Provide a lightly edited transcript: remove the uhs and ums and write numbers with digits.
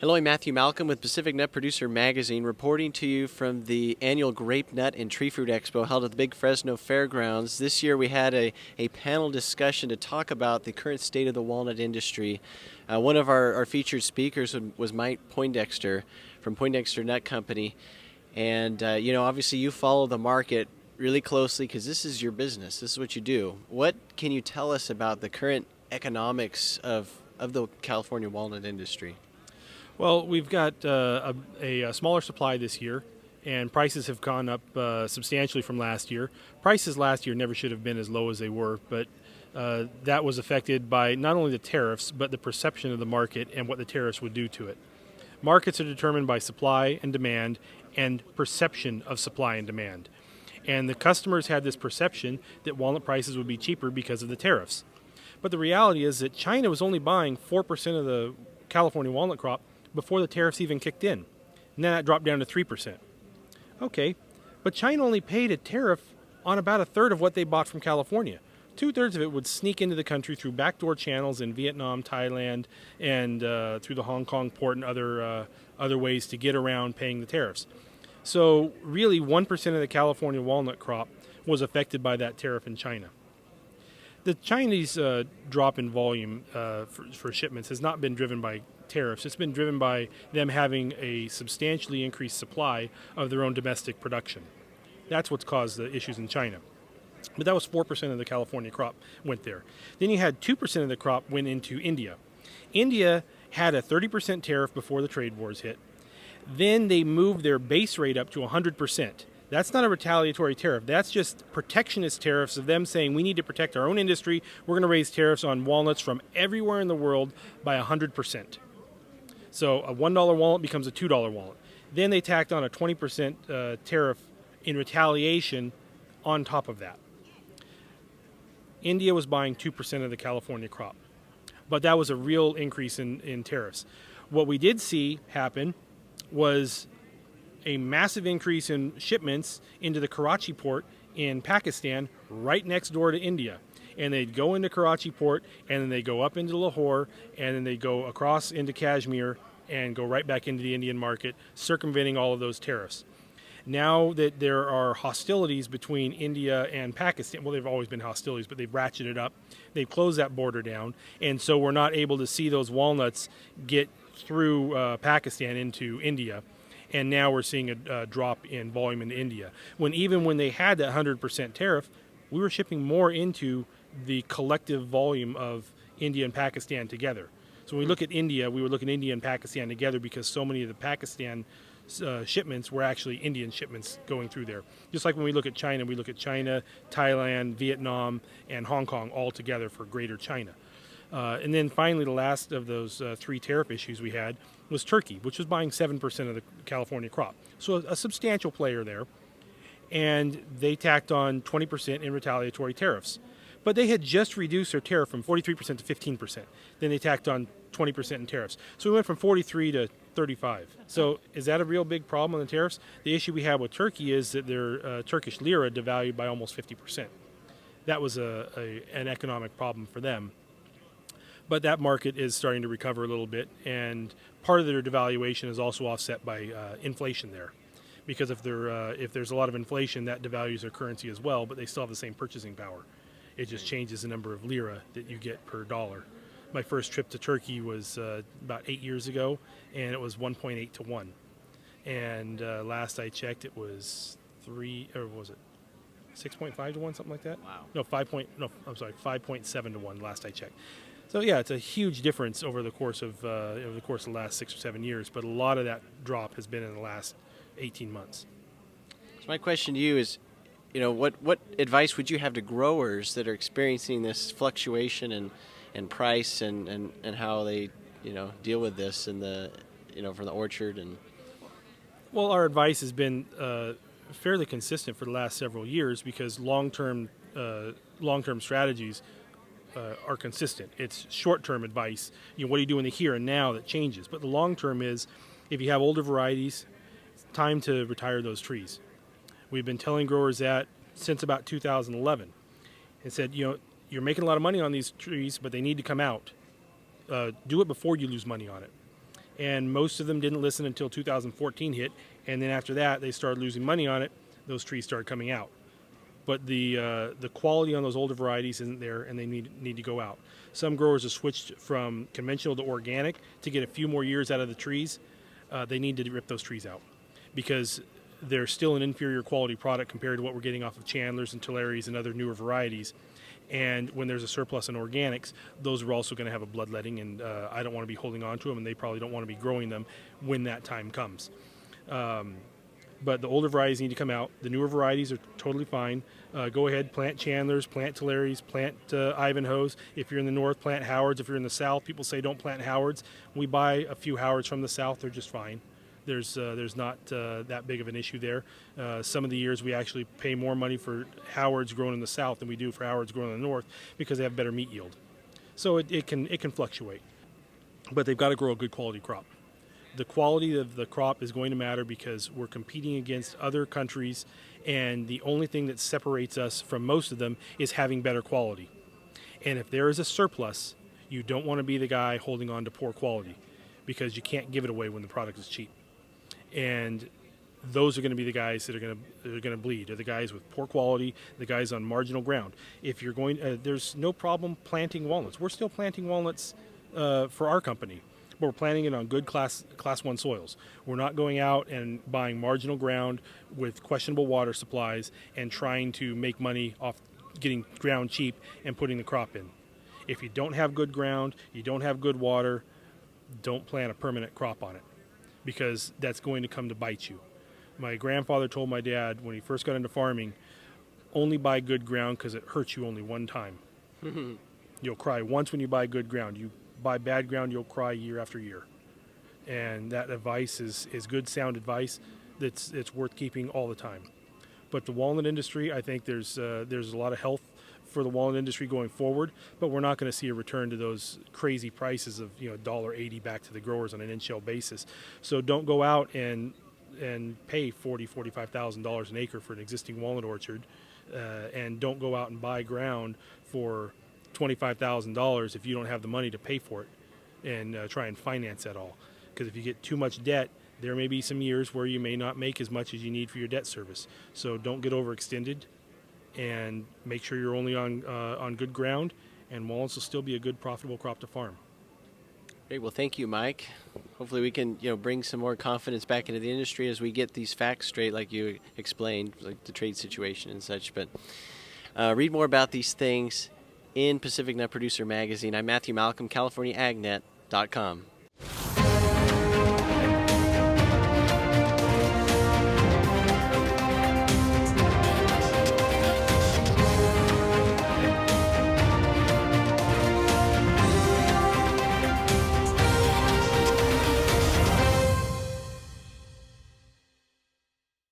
Hello, I'm Matthew Malcolm with Pacific Nut Producer Magazine, reporting to you from the annual Grape, Nut, and Tree Fruit Expo held at the big Fresno Fairgrounds. This year we had a panel discussion to talk about the current state of the walnut industry. One of our featured speakers was Mike Poindexter from Poindexter Nut Company. And, obviously you follow the market really closely because this is your business. This is what you do. What can you tell us about the current economics of the California walnut industry? Well, we've got a smaller supply this year, and prices have gone up substantially from last year. Prices last year never should have been as low as they were, but that was affected by not only the tariffs, but the perception of the market and what the tariffs would do to it. Markets are determined by supply and demand and perception of supply and demand. And the customers had this perception that walnut prices would be cheaper because of the tariffs. But the reality is that China was only buying 4% of the California walnut crop before the tariffs even kicked in. And then that dropped down to 3%. Okay, but China only paid a tariff on about a third of what they bought from California. 2/3 of it would sneak into the country through backdoor channels in Vietnam, Thailand, and through the Hong Kong port and other ways to get around paying the tariffs. So really 1% of the California walnut crop was affected by that tariff in China. The Chinese drop in volume for shipments has not been driven by tariffs. It's been driven by them having a substantially increased supply of their own domestic production. That's what's caused the issues in China. But that was 4% of the California crop went there. Then you had 2% of the crop went into India. India had a 30% tariff before the trade wars hit. Then they moved their base rate up to 100%. That's not a retaliatory tariff. That's just protectionist tariffs of them saying we need to protect our own industry. We're going to raise tariffs on walnuts from everywhere in the world by 100%. So a $1 walnut becomes a $2 walnut. Then they tacked on a 20% tariff in retaliation on top of that. India was buying 2% of the California crop. But that was a real increase in tariffs. What we did see happen was a massive increase in shipments into the Karachi port in Pakistan, right next door to India. And they'd go into Karachi port, and then they go up into Lahore, and then they go across into Kashmir and go right back into the Indian market, circumventing all of those tariffs. Now that there are hostilities between India and Pakistan, well, they've always been hostilities, but they've ratcheted up. They've closed that border down, and so we're not able to see those walnuts get through Pakistan into India. And now we're seeing a drop in volume in India. Even when they had that 100% tariff, we were shipping more into the collective volume of India and Pakistan together. So when we look at India, we would look at India and Pakistan together because so many of the Pakistan shipments were actually Indian shipments going through there. Just like when we look at China, Thailand, Vietnam, and Hong Kong all together for Greater China. And then finally, the last of those three tariff issues we had was Turkey, which was buying 7% of the California crop. So a substantial player there. And they tacked on 20% in retaliatory tariffs. But they had just reduced their tariff from 43% to 15%. Then they tacked on 20% in tariffs. So we went from 43 to 35. So is that a real big problem on the tariffs? The issue we have with Turkey is that their Turkish lira devalued by almost 50%. That was an economic problem for them. But that market is starting to recover a little bit, and part of their devaluation is also offset by inflation there. Because if there's a lot of inflation, that devalues their currency as well, but they still have the same purchasing power. It just changes the number of lira that you get per dollar. My first trip to Turkey was about 8 years ago, and it was 1.8 to 1. And last I checked, it was 6.5 to 1, something like that? Wow. 5.7 to 1 last I checked. So yeah, it's a huge difference over the course of the last 6 or 7 years, but a lot of that drop has been in the last 18 months. So my question to you is, what advice would you have to growers that are experiencing this fluctuation in price and how they deal with this from the orchard? And well, our advice has been fairly consistent for the last several years because long-term strategies are consistent. It's short-term advice. What do you do in the here and now that changes? But the long-term is, if you have older varieties, it's time to retire those trees. We've been telling growers that since about 2011. And said, you're making a lot of money on these trees, but they need to come out. Do it before you lose money on it. and most of them didn't listen until 2014 hit, and then after that they started losing money on it. Those trees started coming out, but the quality on those older varieties isn't there, and they need to go out. Some growers have switched from conventional to organic to get a few more years out of the trees. They need to rip those trees out because they're still an inferior quality product compared to what we're getting off of Chandlers and Tulare and other newer varieties. And when there's a surplus in organics, those are also going to have a bloodletting, and I don't want to be holding on to them, and they probably don't want to be growing them when that time comes. But the older varieties need to come out. The newer varieties are totally fine. Go ahead, plant Chandlers, plant Tulares, plant Ivanhoes. If you're in the north, plant Howards. If you're in the south, people say don't plant Howards. We buy a few Howards from the south. They're just fine. There's not that big of an issue there. Some of the years we actually pay more money for Howards grown in the south than we do for Howards grown in the north because they have better meat yield. So it can fluctuate, but they've got to grow a good quality crop. The quality of the crop is going to matter because we're competing against other countries, and the only thing that separates us from most of them is having better quality. And if there is a surplus, you don't want to be the guy holding on to poor quality because you can't give it away when the product is cheap. And those are going to be the guys that are going to bleed. Are the guys with poor quality, the guys on marginal ground. If you're going, there's no problem planting walnuts. We're still planting walnuts for our company, but we're planting it on good class 1 soils. We're not going out and buying marginal ground with questionable water supplies and trying to make money off getting ground cheap and putting the crop in. If you don't have good ground, you don't have good water, don't plant a permanent crop on it, because that's going to come to bite you. My grandfather told my dad when he first got into farming, only buy good ground because it hurts you only one time. You'll cry once when you buy good ground. You buy bad ground, you'll cry year after year. And that advice is good, sound advice it's worth keeping all the time. But the walnut industry, I think there's a lot of health for the walnut industry going forward, but we're not going to see a return to those crazy prices of $1.80 back to the growers on an in-shell basis. So don't go out and pay $45,000 an acre for an existing walnut orchard, and don't go out and buy ground for $25,000 if you don't have the money to pay for it, and try and finance that all. Because if you get too much debt, there may be some years where you may not make as much as you need for your debt service. So don't get overextended, and make sure you're only on good ground, and walnuts will still be a good profitable crop to farm. Great. Well, thank you, Mike. Hopefully we can bring some more confidence back into the industry as we get these facts straight, like you explained, like the trade situation and such. But read more about these things in Pacific Nut Producer Magazine. I'm Matthew Malcolm, CaliforniaAgNet.com.